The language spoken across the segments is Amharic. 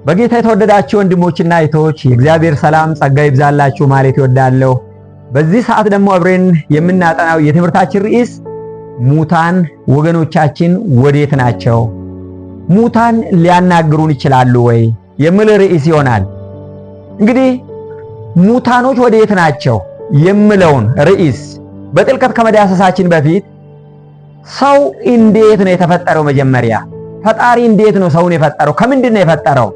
በጌታ የተወደዳችሁ ወንድሞችና እህቶች የእግዚአብሔር ሰላም ጸጋ ይብዛላችሁ ማለት ይወዳለሁ። በዚህ ሰዓት ደግሞ አብረን የምናጠናው የትምህርታችን ርዕስ ሙታን ወገኖቻችን ወዴት ናቸው? ሙታን ሊያናግሩን ይችላሉ ወይ የሚል ርዕስ ይሆናል። እንግዲህ ሙታኖች ወዴት ናቸው የሚለውን ርዕስ በጥልቀት ከመዳሰሳችን በፊት ሰው እንዴት ነው የተፈጠረው? መጀመሪያ ፈጣሪ እንዴት ነው ሰውን የፈጠረው? ከምንድን ነው የፈጠረው?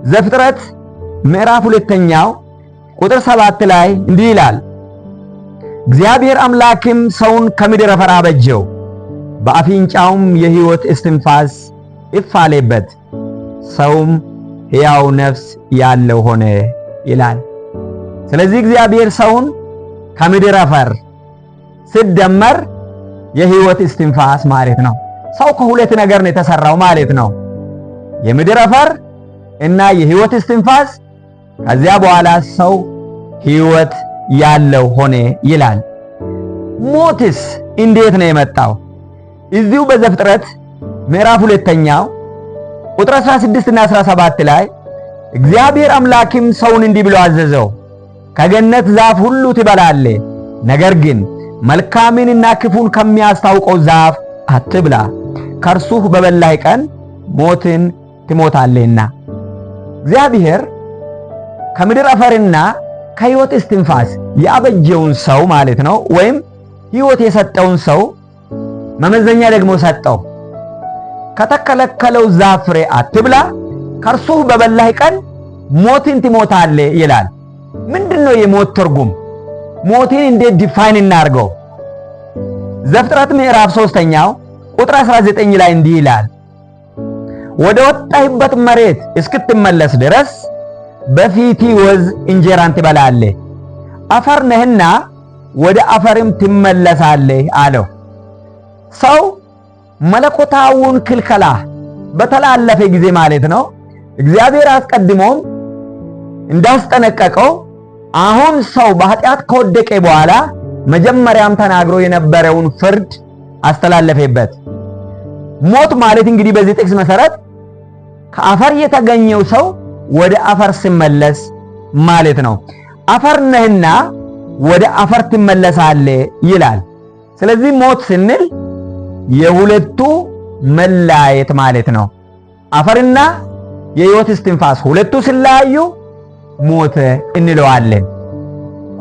ዘፍጥረት ምዕራፍ 2 ቁጥር 7 ላይ እንዲህ ይላል፣ እግዚአብሔር አምላክም ሰውን ከምድር አፈር አበጀው፣ በአፍንጫውም የሕይወት እስትንፋስ እፍ አለበት፣ ሰውም ሕያው ነፍስ ያለው ሆነ ይላል። ስለዚህ እግዚአብሔር ሰውን ከምድር አፈር ሲደመር የሕይወት እስትንፋስ ማለት ነው። ሰው ከሁለት ነገር ነው የተሰራው ማለት ነው። የምድር አፈር እና የሕይወት እስትንፋስ። ከዚያ በኋላ ሰው ሕይወት ያለው ሆነ ይላል። ሞትስ እንዴት ነው የመጣው? እዚሁ በዘፍጥረት ምዕራፍ 2 ቁጥር 16 እና 17 ላይ እግዚአብሔር አምላክም ሰውን እንዲህ ብሎ አዘዘው፣ ከገነት ዛፍ ሁሉ ትበላለህ፣ ነገር ግን መልካምንና ክፉን ከሚያስታውቀው ዛፍ አትብላ፣ ከእርሱ በበላህ ቀን ሞትን ትሞታለህና። እግዚአብሔር ከምድር አፈርና ከሕይወት እስትንፋስ ያበጀውን ሰው ማለት ነው፣ ወይም ሕይወት የሰጠውን ሰው መመዘኛ ደግሞ ሰጠው። ከተከለከለው ዛፍ ፍሬ አትብላ፣ ከእርሱ በበላህ ቀን ሞትን ትሞታለህ ይላል። ምንድነው የሞት ትርጉም? ሞትን እንዴት ዲፋይን እናርገው? ዘፍጥረት ምዕራፍ 3 ቁጥር 19 ላይ እንዲህ ይላል፣ ወደ ወጣህበት መሬት እስክትመለስ ድረስ በፊቲ ወዝ እንጀራን ትበላለህ፣ አፈር ነህና ወደ አፈርም ትመለሳለህ አለው። ሰው መለኮታዊውን ክልከላ በተላለፈ ጊዜ ማለት ነው እግዚአብሔር አስቀድሞም እንዳስጠነቀቀው አሁን ሰው በኃጢአት ከወደቀ በኋላ መጀመሪያም ተናግሮ የነበረውን ፍርድ አስተላለፈበት። ሞት ማለት እንግዲህ በዚህ ጥቅስ መሰረት ከአፈር የተገኘው ሰው ወደ አፈር ሲመለስ ማለት ነው። አፈር ነህና ወደ አፈር ትመለሳለህ ይላል። ስለዚህ ሞት ስንል የሁለቱ መለያየት ማለት ነው። አፈርና የሕይወት እስትንፋስ ሁለቱ ሲለያዩ ሞት እንለዋለን።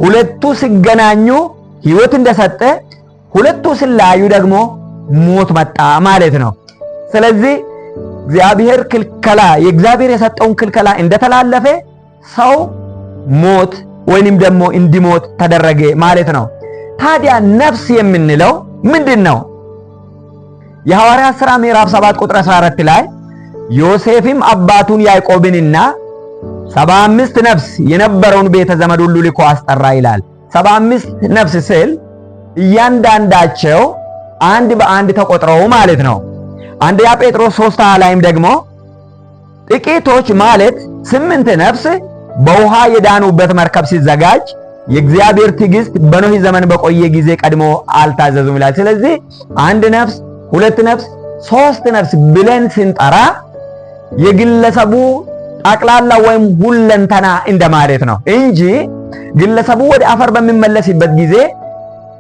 ሁለቱ ሲገናኙ ሕይወት እንደሰጠ፣ ሁለቱ ሲለያዩ ደግሞ ሞት መጣ ማለት ነው። ስለዚህ እግዚአብሔር ክልከላ የእግዚአብሔር የሰጠውን ክልከላ እንደተላለፈ ሰው ሞት ወይንም ደግሞ እንዲሞት ተደረገ ማለት ነው። ታዲያ ነፍስ የምንለው ምንድነው? የሐዋርያት ሥራ ምዕራፍ 7 ቁጥር 14 ላይ ዮሴፍም አባቱን ያዕቆብንና 75 ነፍስ የነበረውን ቤተ ዘመድ ሁሉ ልኮ አስጠራ ይላል። 75 ነፍስ ስል እያንዳንዳቸው አንድ በአንድ ተቆጥረው ማለት ነው። አንደኛ ጴጥሮስ 3 ላይም ደግሞ ጥቂቶች ማለት 8 ነፍስ በውሃ የዳኑበት መርከብ ሲዘጋጅ የእግዚአብሔር ትዕግስት በኖህ ዘመን በቆየ ጊዜ ቀድሞ አልታዘዙም ይላል። ስለዚህ አንድ ነፍስ፣ 2 ነፍስ፣ 3 ነፍስ ብለን ስንጠራ የግለሰቡ ጠቅላላ ወይም ሁለንተና እንደማለት ነው እንጂ ግለሰቡ ወደ አፈር በሚመለስበት ጊዜ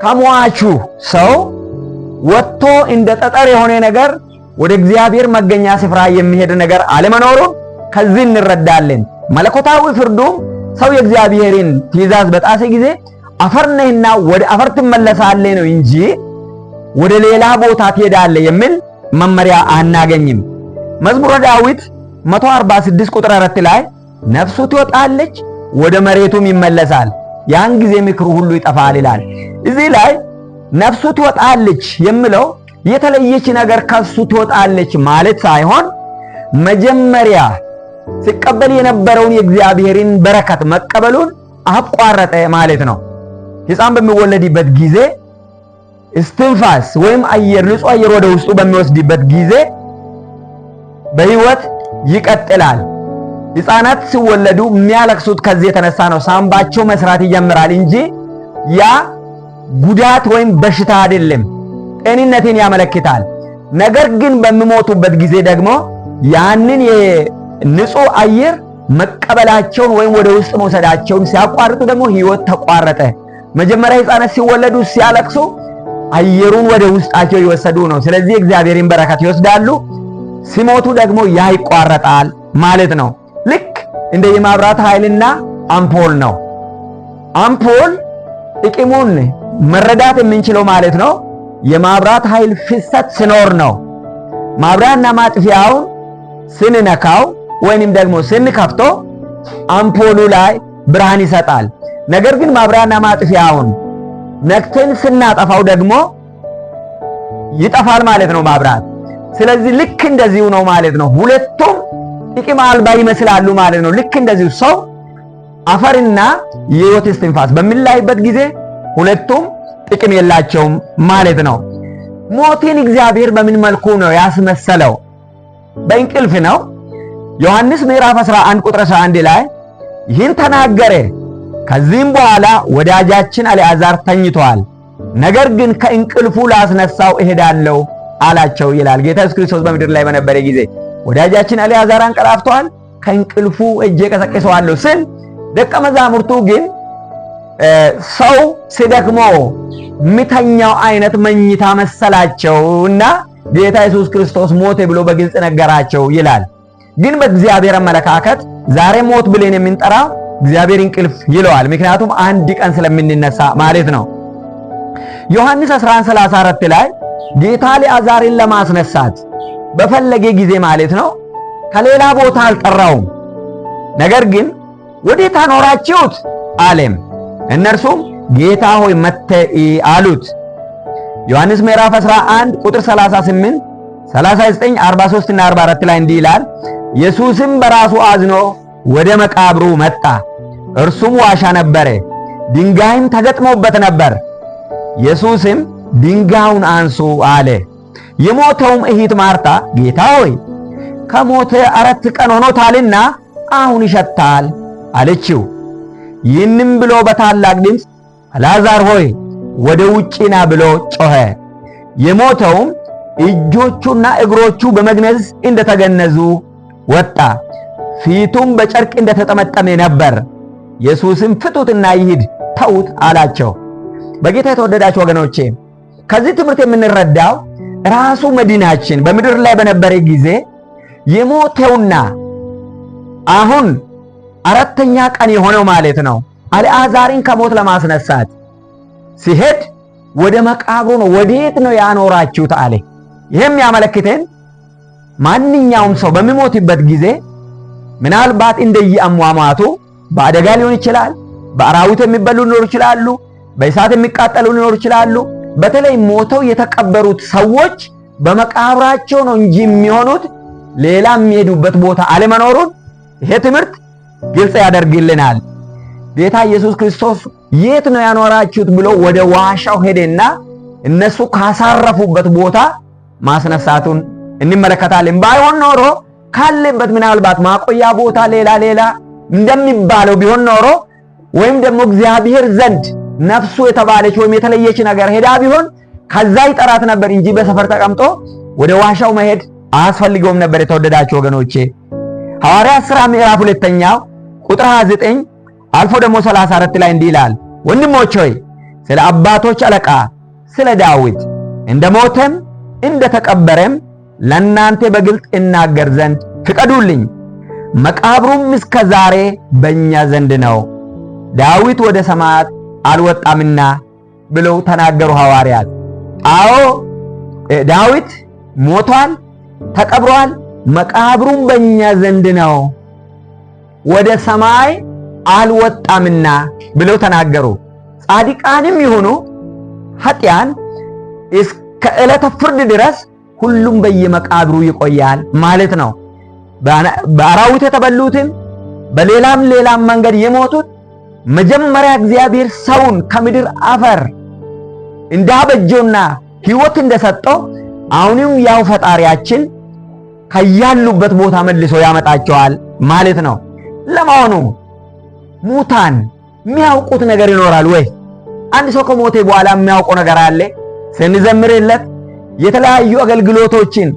ከሟቹ ሰው ወጥቶ እንደ ጠጠር የሆነ ነገር ወደ እግዚአብሔር መገኛ ስፍራ የሚሄድ ነገር አለመኖሩን ከዚህ እንረዳለን። መለኮታዊ ፍርዱም ሰው የእግዚአብሔርን ትእዛዝ በጣሰ ጊዜ አፈር ነህና ወደ አፈር ትመለሳለህ ነው እንጂ ወደ ሌላ ቦታ ትሄዳለህ የሚል መመሪያ አናገኝም። መዝሙረ ዳዊት 146 ቁጥር 4 ላይ ነፍሱ ትወጣለች ወደ መሬቱም ይመለሳል፣ ያን ጊዜ ምክሩ ሁሉ ይጠፋል ይላል። እዚህ ላይ ነፍሱ ትወጣለች የሚለው የተለየች ነገር ከሱ ትወጣለች ማለት ሳይሆን መጀመሪያ ሲቀበል የነበረውን የእግዚአብሔርን በረከት መቀበሉን አቋረጠ ማለት ነው። ሕፃን በሚወለድበት ጊዜ እስትንፋስ ወይም አየር፣ ንጹህ አየር ወደ ውስጡ በሚወስድበት ጊዜ በሕይወት ይቀጥላል። ሕፃናት ሲወለዱ የሚያለቅሱት ከዚህ የተነሳ ነው። ሳምባቸው መስራት ይጀምራል እንጂ ያ ጉዳት ወይም በሽታ አይደለም፣ ጤንነትን ያመለክታል። ነገር ግን በሚሞቱበት ጊዜ ደግሞ ያንን ንጹህ አየር መቀበላቸውን ወይም ወደ ውስጥ መውሰዳቸውን ሲያቋርጡ ደግሞ ሕይወት ተቋረጠ። መጀመሪያ ሕፃናት ሲወለዱ ሲያለቅሱ አየሩን ወደ ውስጣቸው ይወሰዱ ነው። ስለዚህ እግዚአብሔርን በረከት ይወስዳሉ። ሲሞቱ ደግሞ ያ ይቋረጣል ማለት ነው። ልክ እንደ የማብራት ኃይልና አምፖል ነው። አምፖል ጥቅሙን መረዳት የምንችለው ማለት ነው የማብራት ኃይል ፍሰት ሲኖር ነው። ማብሪያና ማጥፊያውን ስንነካው ወይንም ደግሞ ስንከፍቶ አምፖሉ ላይ ብርሃን ይሰጣል። ነገር ግን ማብሪያና ማጥፊያውን ነክተን ስናጠፋው ደግሞ ይጠፋል ማለት ነው ማብራት። ስለዚህ ልክ እንደዚሁ ነው ማለት ነው። ሁለቱም ጥቅም አልባ ይመስላሉ ማለት ነው። ልክ እንደዚሁ ሰው አፈርና የሕይወት እስትንፋስ በሚለያይበት ጊዜ ሁለቱም ጥቅም የላቸውም ማለት ነው። ሞትን እግዚአብሔር በምን መልኩ ነው ያስመሰለው? በእንቅልፍ ነው። ዮሐንስ ምዕራፍ 11 ቁጥር 11 ላይ ይህን ተናገረ። ከዚህም በኋላ ወዳጃችን አልዓዛር ተኝቷል፣ ነገር ግን ከእንቅልፉ ላስነሳው እሄዳለሁ አላቸው ይላል። ጌታ ኢየሱስ ክርስቶስ በምድር ላይ በነበረ ጊዜ ወዳጃችን አልዓዛር አንቀላፍቷል፣ ከእንቅልፉ እጄ ቀሰቅሰዋለሁ ስል ደቀ መዛሙርቱ ግን ሰው ሲደክሞ ሚተኛው አይነት መኝታ መሰላቸውና ጌታ ኢየሱስ ክርስቶስ ሞተ ብሎ በግልጽ ነገራቸው ይላል። ግን በእግዚአብሔር አመለካከት ዛሬ ሞት ብለን የምንጠራው እግዚአብሔር እንቅልፍ ይለዋል። ምክንያቱም አንድ ቀን ስለምንነሳ ማለት ነው። ዮሐንስ 11:34 ላይ ጌታ አልዓዛርን ለማስነሳት በፈለገ ጊዜ ማለት ነው ከሌላ ቦታ አልጠራውም። ነገር ግን ወዴት አኖራችሁት አለም። እነርሱም ጌታ ሆይ መጥተህ አሉት። ዮሐንስ ምዕራፍ 11 ቁጥር 38፣ 39፣ 43 እና 44 ላይ እንዲህ ይላል። ኢየሱስም በራሱ አዝኖ ወደ መቃብሩ መጣ። እርሱም ዋሻ ነበረ፣ ድንጋይም ተገጥሞበት ነበር። ኢየሱስም ድንጋዩን አንሱ አለ። የሞተውም እህት ማርታ ጌታ ሆይ ከሞተ 4 ቀን ሆኖታልና አሁን ይሸታል አለችው። ይህንም ብሎ በታላቅ ድምፅ አልዓዛር ሆይ ወደ ውጪ ና ብሎ ጮኸ። የሞተውም እጆቹና እግሮቹ በመግነዝ እንደተገነዙ ወጣ፣ ፊቱም በጨርቅ እንደተጠመጠመ ነበር። ኢየሱስም ፍቱትና ይሂድ ተዉት አላቸው። በጌታ የተወደዳችሁ ወገኖቼ ከዚህ ትምህርት የምንረዳው ራሱ መዲናችን በምድር ላይ በነበረ ጊዜ የሞተውና አሁን 4ኛ ቀን የሆነው ማለት ነው አልዓዛርን ከሞት ለማስነሳት ሲሄድ ወደ መቃብሩ ነው። ወዴት ነው ያኖራችሁት አለ። ይሄም ያመለክተን ማንኛውም ሰው በሚሞትበት ጊዜ ምናልባት እንደየአሟሟቱ በአደጋ ሊሆን ይችላል፣ በአራዊት የሚበሉ ሊኖሩ ይችላሉ፣ በእሳት የሚቃጠሉ ሊኖሩ ይችላሉ። በተለይ ሞተው የተቀበሩት ሰዎች በመቃብራቸው ነው እንጂ የሚሆኑት ሌላ የሚሄዱበት ቦታ አለመኖሩን ይሄ ትምህርት ግልጽ ያደርግልናል። ጌታ ኢየሱስ ክርስቶስ የት ነው ያኖራችሁት ብሎ ወደ ዋሻው ሄደና እነሱ ካሳረፉበት ቦታ ማስነሳቱን እንመለከታለን። ባይሆን ኖሮ ካለበት ምናልባት ማቆያ ቦታ ሌላ እንደሚባለው ቢሆን ኖሮ ወይም ደግሞ እግዚአብሔር ዘንድ ነፍሱ የተባለች ወይም የተለየች ነገር ሄዳ ቢሆን ከዛ ይጠራት ነበር እንጂ በሰፈር ተቀምጦ ወደ ዋሻው መሄድ አያስፈልገውም ነበር። የተወደዳችሁ ወገኖቼ ሐዋርያት ሥራ ምዕራፍ 2 ቁጥር 29 አልፎ ደግሞ 34 ላይ እንዲህ ይላል፣ ወንድሞች ሆይ ስለ አባቶች አለቃ ስለ ዳዊት እንደሞተም እንደተቀበረም ለእናንተ በግልጥ እናገር ዘንድ ፍቀዱልኝ። መቃብሩም እስከ ዛሬ በእኛ ዘንድ ነው፣ ዳዊት ወደ ሰማያት አልወጣምና ብለው ተናገሩ ሐዋርያት። አዎ ዳዊት ሞቷል፣ ተቀብሯል፣ መቃብሩም በእኛ ዘንድ ነው፣ ወደ ሰማይ አልወጣምና ብለው ተናገሩ። ጻድቃንም ይሁኑ ኃጢያን እስከ ዕለተ ፍርድ ድረስ ሁሉም በየመቃብሩ ይቆያል ማለት ነው። በአራዊት የተበሉትም በሌላም መንገድ የሞቱት መጀመሪያ እግዚአብሔር ሰውን ከምድር አፈር እንዳበጀውና ሕይወት እንደሰጠው አሁንም ያው ፈጣሪያችን ከያሉበት ቦታ መልሶ ያመጣቸዋል ማለት ነው። ለመሆኑ ሙታን የሚያውቁት ነገር ይኖራል ወይ? አንድ ሰው ከሞተ በኋላ የሚያውቀው ነገር አለ? ስንዘምርለት የተለያዩ አገልግሎቶችን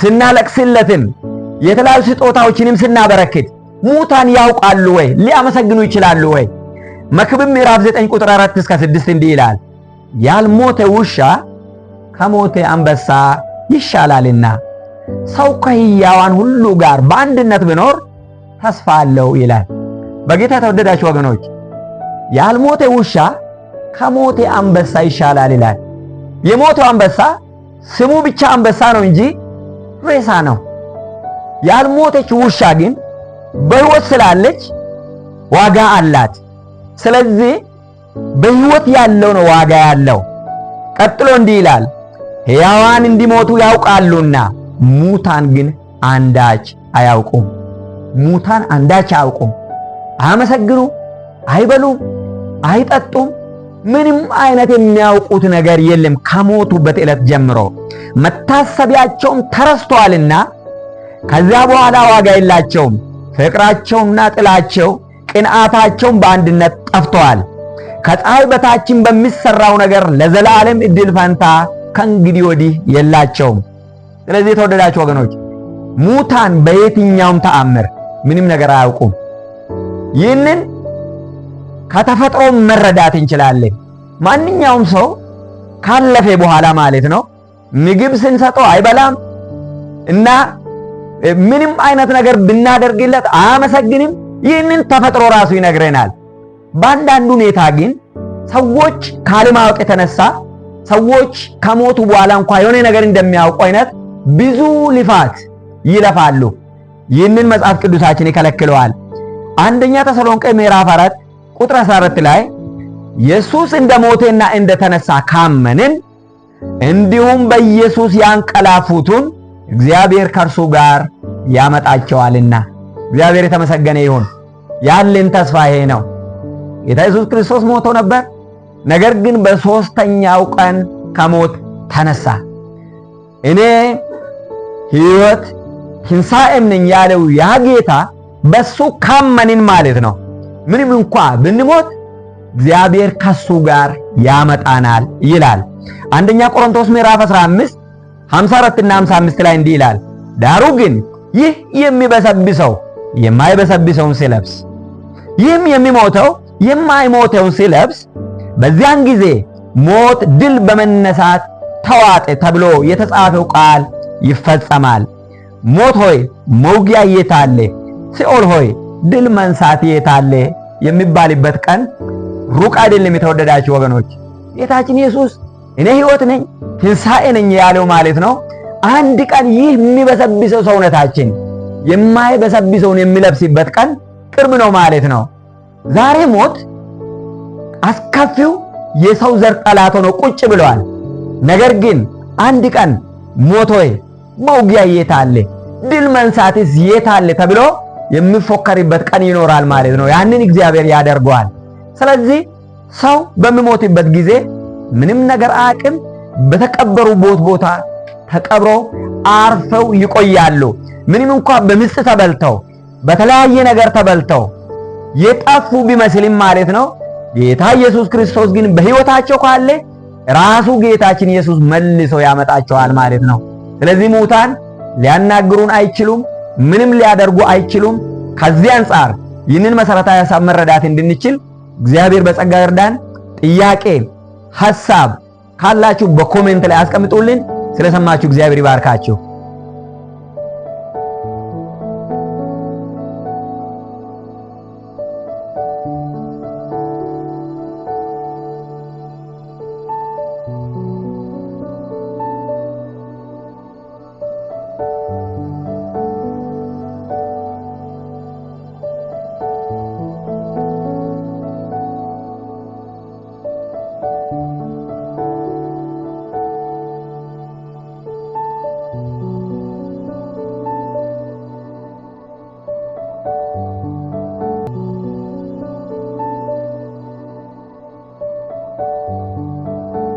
ስናለቅስለትም የተለያዩ ስጦታዎችንም ስናበረክት ሙታን ያውቃሉ ወይ? ሊያመሰግኑ ይችላሉ ወይ? መክብብ ምዕራፍ 9 ቁጥር 4 እስከ 6 እንዲህ ይላል፣ ያልሞተ ውሻ ከሞተ አንበሳ ይሻላልና ሰው ከሕያዋን ሁሉ ጋር በአንድነት ቢኖር ተስፋ አለው ይላል። በጌታ የተወደዳችሁ ወገኖች ያልሞተ ውሻ ከሞተ አንበሳ ይሻላል ይላል። የሞተው አንበሳ ስሙ ብቻ አንበሳ ነው እንጂ ሬሳ ነው። ያልሞተች ውሻ ግን በሕይወት ስላለች ዋጋ አላት። ስለዚህ በሕይወት ያለው ነው ዋጋ ያለው። ቀጥሎ እንዲህ ይላል፣ ሕያዋን እንዲሞቱ ያውቃሉና ሙታን ግን አንዳች አያውቁም። ሙታን አንዳች አያውቁም። አያመሰግኑ፣ አይበሉም፣ አይጠጡም። ምንም አይነት የሚያውቁት ነገር የለም ከሞቱበት ዕለት ጀምሮ። መታሰቢያቸውም ተረስቷልና ከዚያ በኋላ ዋጋ የላቸውም። ፍቅራቸውና ጥላቸው ቅንዓታቸውም በአንድነት ጠፍተዋል። ከፀሐይ በታችን በሚሰራው ነገር ለዘላለም እድል ፈንታ ከእንግዲህ ወዲህ የላቸውም። ስለዚህ የተወደዳችሁ ወገኖች ሙታን በየትኛውም ተአምር ምንም ነገር አያውቁም። ይህንን ከተፈጥሮ መረዳት እንችላለን። ማንኛውም ሰው ካለፈ በኋላ ማለት ነው ምግብ ስንሰጠው አይበላም እና ምንም አይነት ነገር ብናደርግለት አያመሰግንም። ይህንን ተፈጥሮ ራሱ ይነግረናል። በአንዳንድ ሁኔታ ግን ሰዎች ካለማወቅ የተነሳ ሰዎች ከሞቱ በኋላ እንኳን የሆነ ነገር እንደሚያውቁ አይነት ብዙ ልፋት ይለፋሉ። ይህንን መጽሐፍ ቅዱሳችን ይከለክለዋል። አንደኛ ተሰሎንቄ ምዕራፍ 4 ቁጥር 14 ላይ ኢየሱስ እንደሞተና እንደተነሳ ካመንን እንዲሁም በኢየሱስ ያንቀላፉትን እግዚአብሔር ከእርሱ ጋር ያመጣቸዋልና። እግዚአብሔር የተመሰገነ ይሁን። ያለን ተስፋ ይሄ ነው። ጌታ ኢየሱስ ክርስቶስ ሞቶ ነበር፣ ነገር ግን በሦስተኛው ቀን ከሞት ተነሳ። እኔ ሕይወት ትንሣኤም ነኝ ያለው ያ ጌታ በሱ ካመንን ማለት ነው ምንም እንኳ ብንሞት እግዚአብሔር ከሱ ጋር ያመጣናል ይላል። አንደኛ ቆሮንቶስ ምዕራፍ 15 54 እና 55 ላይ እንዲህ ይላል፣ ዳሩ ግን ይህ የሚበሰብሰው የማይበሰብሰውን ሲለብስ ይህም የሚሞተው የማይሞተውን ሲለብስ በዚያን ጊዜ ሞት ድል በመነሳት ተዋጠ ተብሎ የተጻፈው ቃል ይፈጸማል። ሞት ሆይ መውጊያ የት አለ? ሲኦል ሆይ ድል መንሳት የት አለ? የሚባልበት ቀን ሩቅ አይደለም። የተወደዳችሁ ወገኖች ጌታችን ኢየሱስ እኔ ሕይወት ነኝ ትንሣኤ ነኝ ያለው ማለት ነው። አንድ ቀን ይህ የሚበሰብሰው ሰውነታችን የማይበሰብሰውን የሚለብስበት ቀን ቅርብ ነው ማለት ነው። ዛሬ ሞት አስከፊው የሰው ዘር ጠላት ሆኖ ቁጭ ብለዋል። ነገር ግን አንድ ቀን ሞት ሆይ መውጊያ የት አለ? ድል መንሳትስ የት አለ? ተብሎ የሚፎከርበት ቀን ይኖራል ማለት ነው። ያንን እግዚአብሔር ያደርገዋል። ስለዚህ ሰው በሚሞትበት ጊዜ ምንም ነገር አያውቅም። በተቀበሩበት ቦታ ተቀብሮ አርፈው ይቆያሉ። ምንም እንኳን በምጽ ተበልተው በተለያየ ነገር ተበልተው የጠፉ ቢመስልም ማለት ነው። ጌታ ኢየሱስ ክርስቶስ ግን በሕይወታቸው ካለ ራሱ ጌታችን ኢየሱስ መልሶ ያመጣቸዋል ማለት ነው። ስለዚህ ሙታን ሊያናግሩን አይችሉም፣ ምንም ሊያደርጉ አይችሉም። ከዚህ አንጻር ይህንን መሰረታዊ ሐሳብ መረዳት እንድንችል እግዚአብሔር በጸጋ ይርዳን። ጥያቄ ሐሳብ ካላችሁ በኮሜንት ላይ አስቀምጡልን። ስለሰማችሁ እግዚአብሔር ይባርካችሁ።